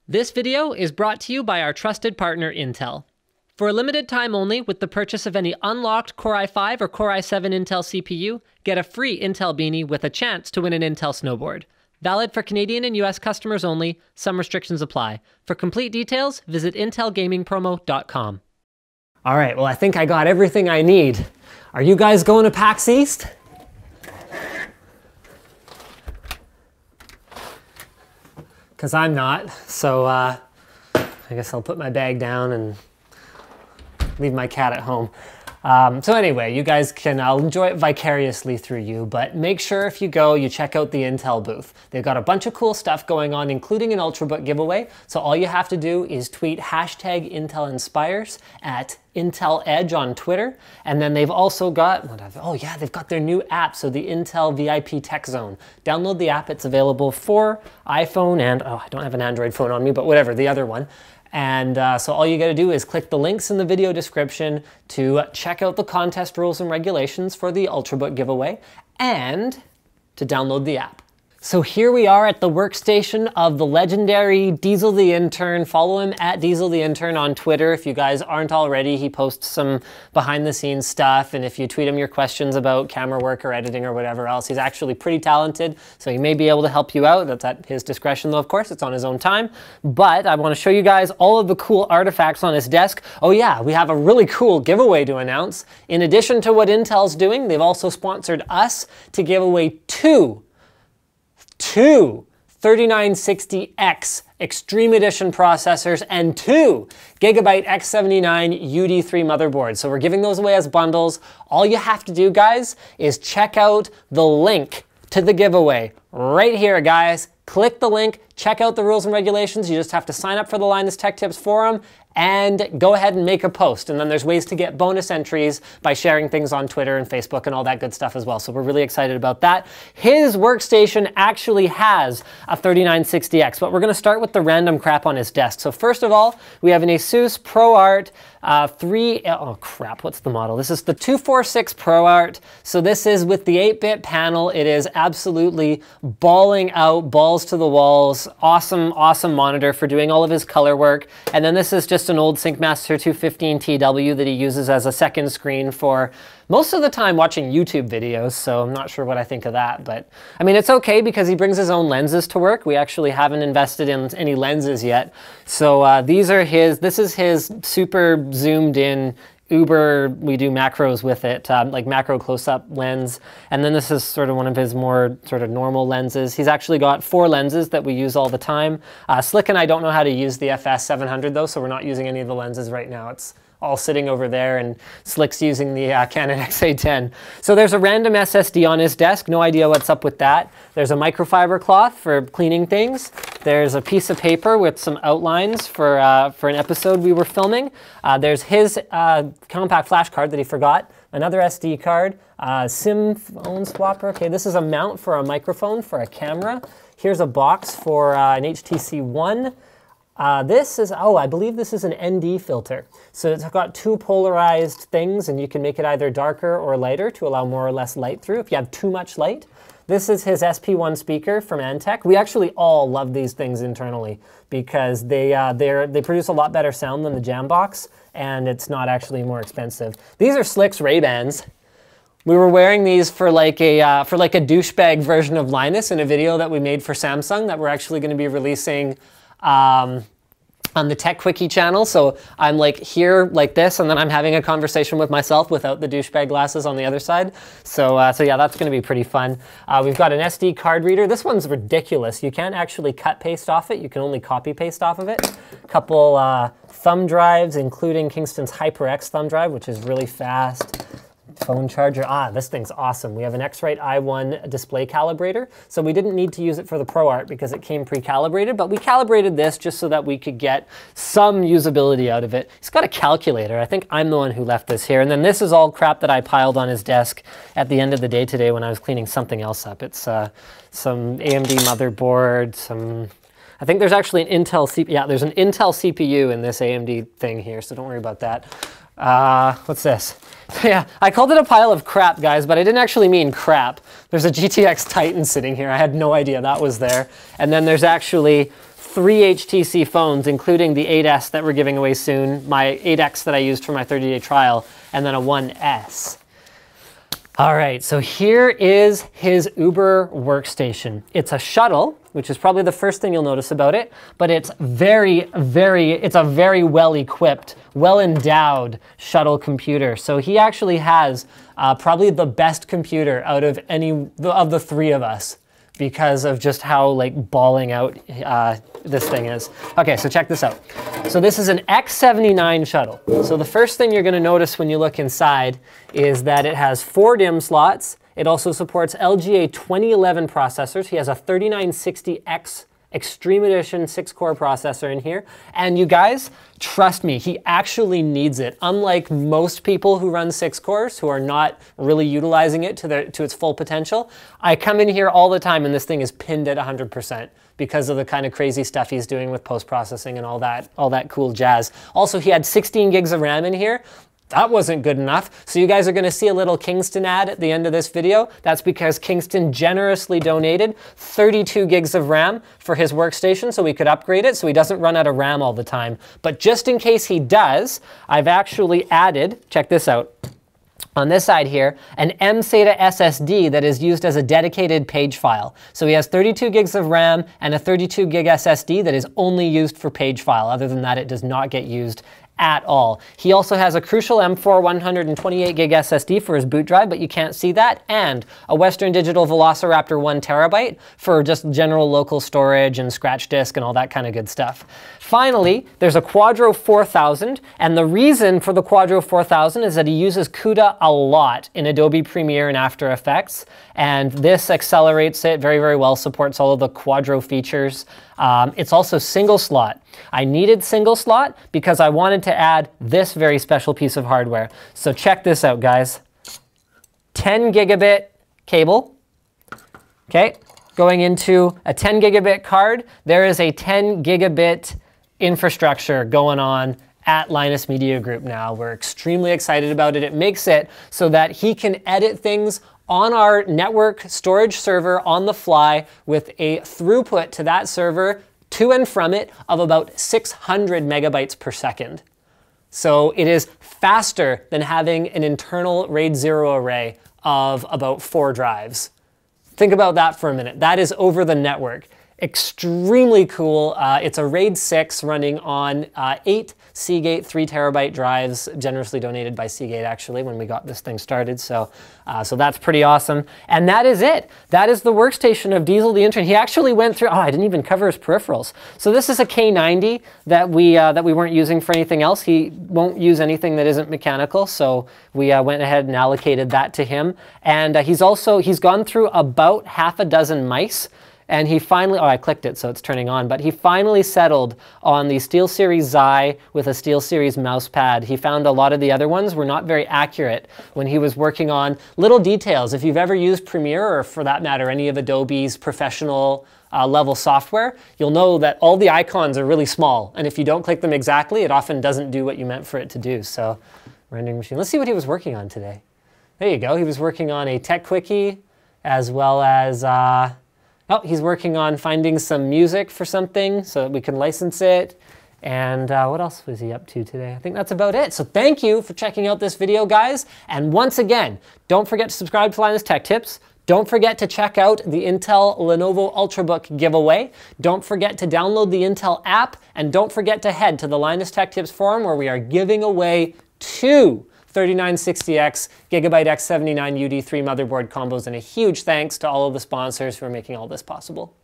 This video is brought to you by our trusted partner, Intel. For a limited time only, with the purchase of any unlocked Core i5 or Core i7 Intel CPU, get a free Intel beanie with a chance to win an Intel snowboard. Valid for Canadian and US customers only. Some restrictions apply. For complete details, visit intelgamingpromo.com. All right, well, I think I got everything I need. Are you guys going to PAX East? Because I'm not, so I guess I'll put my bag down and leave my cat at home. So anyway, you guys I'll enjoy it vicariously through you, but make sure if you go, you check out the Intel booth. They've got a bunch of cool stuff going on, including an Ultrabook giveaway. So all you have to do is tweet hashtag IntelInspires at Intel Edge on Twitter. And then they've also got, they've got their new app, so the Intel VIP Tech Zone. Download the app, it's available for iPhone and, I don't have an Android phone on me, but whatever, the other one. And so all you got to do is click the links in the video description to check out the contest rules and regulations for the Ultrabook giveaway and to download the app. So here we are at the workstation of the legendary Diesel the Intern. Follow him at Diesel the Intern on Twitter if you guys aren't already. He posts some behind the scenes stuff, and if you tweet him your questions about camera work or editing or whatever else, he's actually pretty talented, so he may be able to help you out. That's at his discretion though, of course, it's on his own time. But I want to show you guys all of the cool artifacts on his desk. Oh yeah, we have a really cool giveaway to announce. In addition to what Intel's doing, they've also sponsored us to give away two 3960X Extreme Edition processors and 2 GB X79 UD3 motherboards. So we're giving those away as bundles. All you have to do, guys, is check out the link to the giveaway right here, guys. Click the link, check out the rules and regulations. You just have to sign up for the Linus Tech Tips forum and go ahead and make a post. And then there's ways to get bonus entries by sharing things on Twitter and Facebook and all that good stuff as well. So we're really excited about that. His workstation actually has a 3960X, but we're gonna start with the random crap on his desk. So first of all, we have an Asus ProArt what's the model? This is the 246 ProArt. So this is with the 8-bit panel. It is absolutely balling out, balls to the walls. Awesome, awesome monitor for doing all of his color work. And then this is just an old SyncMaster 215TW that he uses as a second screen for most of the time watching YouTube videos, so I'm not sure what I think of that, but I mean, it's okay because he brings his own lenses to work. We actually haven't invested in any lenses yet. So this is his super zoomed in Uber, we do macros with it, like macro close-up lens. And then this is sort of one of his more sort of normal lenses. He's actually got 4 lenses that we use all the time. Slick and I don't know how to use the FS700 though, so we're not using any of the lenses right now. It's all sitting over there, and Slick's using the Canon XA10. So there's a random SSD on his desk, no idea what's up with that. There's a microfiber cloth for cleaning things. There's a piece of paper with some outlines for an episode we were filming. There's his compact flash card that he forgot, another SD card, SIM phone swapper. Okay, this is a mount for a microphone for a camera. Here's a box for an HTC One. This is, I believe this is an ND filter. So it's got 2 polarized things, and you can make it either darker or lighter to allow more or less light through if you have too much light. This is his SP1 speaker from Antec. We actually all love these things internally because they produce a lot better sound than the Jambox, and it's not actually more expensive. These are Slick's Ray-Bans. We were wearing these for like a douchebag version of Linus in a video that we made for Samsung that we're actually going to be releasing on the Tech Quickie channel. So I'm like here like this, and then I'm having a conversation with myself without the douchebag glasses on the other side. So yeah, that's going to be pretty fun. We've got an SD card reader. This one's ridiculous. You can't actually cut paste off it. You can only copy paste off of it. A couple thumb drives, including Kingston's HyperX thumb drive, which is really fast. Phone charger. This thing's awesome. We have an X-Rite i1 display calibrator. So we didn't need to use it for the ProArt because it came pre-calibrated, but we calibrated this just so that we could get some usability out of it. It's got a calculator. I think I'm the one who left this here. And then this is all crap that I piled on his desk at the end of the day today when I was cleaning something else up. It's some AMD motherboard, I think there's actually an Intel CPU. Yeah, there's an Intel CPU in this AMD thing here, so don't worry about that. What's this? Yeah, I called it a pile of crap, guys, but I didn't actually mean crap. There's a GTX Titan sitting here. I had no idea that was there. And then there's actually 3 HTC phones, including the 8S that we're giving away soon, my 8X that I used for my 30-day trial, and then a 1S. All right, so here is his Uber workstation. It's a shuttle, which is probably the first thing you'll notice about it, but it's it's a very well-equipped, well-endowed shuttle computer. So he actually has probably the best computer out of any of the three of us, because of just how like balling out this thing is. Okay, so check this out. So this is an X79 shuttle. So the first thing you're gonna notice when you look inside is that it has 4 DIMM slots. It also supports LGA 2011 processors. He has a 3960X Extreme Edition 6-core processor in here. And you guys, trust me, he actually needs it. Unlike most people who run 6 cores who are not really utilizing it to its full potential, I come in here all the time and this thing is pinned at 100% because of the kind of crazy stuff he's doing with post-processing and all that cool jazz. Also, he had 16 gigs of RAM in here. That wasn't good enough. So you guys are gonna see a little Kingston ad at the end of this video. That's because Kingston generously donated 32 gigs of RAM for his workstation so we could upgrade it so he doesn't run out of RAM all the time. But just in case he does, I've actually added, check this out, on this side here, an mSATA SSD that is used as a dedicated page file. So he has 32 gigs of RAM and a 32 gig SSD that is only used for page file. Other than that, it does not get used at all. He also has a Crucial M4 128 gig SSD for his boot drive, but you can't see that, and a Western Digital Velociraptor 1 terabyte for just general local storage and scratch disk and all that kind of good stuff. Finally, there's a Quadro 4000, and the reason for the Quadro 4000 is that he uses CUDA a lot in Adobe Premiere and After Effects, and this accelerates it very, very well, supports all of the Quadro features. It's also single slot. I needed single slot because I wanted to add this very special piece of hardware. So check this out, guys. 10 gigabit cable, okay? Going into a 10 gigabit card, there is a 10 gigabit infrastructure going on at Linus Media Group now. We're extremely excited about it. It makes it so that he can edit things on our network storage server on the fly with a throughput to that server to and from it of about 600 megabytes per second. So it is faster than having an internal RAID 0 array of about 4 drives. Think about that for a minute. That is over the network. Extremely cool. It's a RAID 6 running on 8 Seagate 3 terabyte drives, generously donated by Seagate actually when we got this thing started. So that's pretty awesome. And that is it. That is the workstation of Diesel the Intern. He actually went through, oh, I didn't even cover his peripherals. So this is a K90 that we weren't using for anything else. He won't use anything that isn't mechanical. So we went ahead and allocated that to him. And he's gone through about half a dozen mice. And he finally, oh, I clicked it, so it's turning on, but he finally settled on the SteelSeries Xi with a SteelSeries mouse pad. He found a lot of the other ones were not very accurate when he was working on little details. If you've ever used Premiere, or for that matter, any of Adobe's professional level software, you'll know that all the icons are really small. And if you don't click them exactly, it often doesn't do what you meant for it to do. So, rendering machine. Let's see what he was working on today. There you go. He was working on a Tech Quickie, as well as, oh, he's working on finding some music for something so that we can license it. And what else was he up to today? I think that's about it. So thank you for checking out this video, guys. And once again, don't forget to subscribe to Linus Tech Tips. Don't forget to check out the Intel Lenovo Ultrabook giveaway. Don't forget to download the Intel app. And don't forget to head to the Linus Tech Tips forum where we are giving away 2 3960X Gigabyte X79 UD3 motherboard combos, and a huge thanks to all of the sponsors who are making all this possible.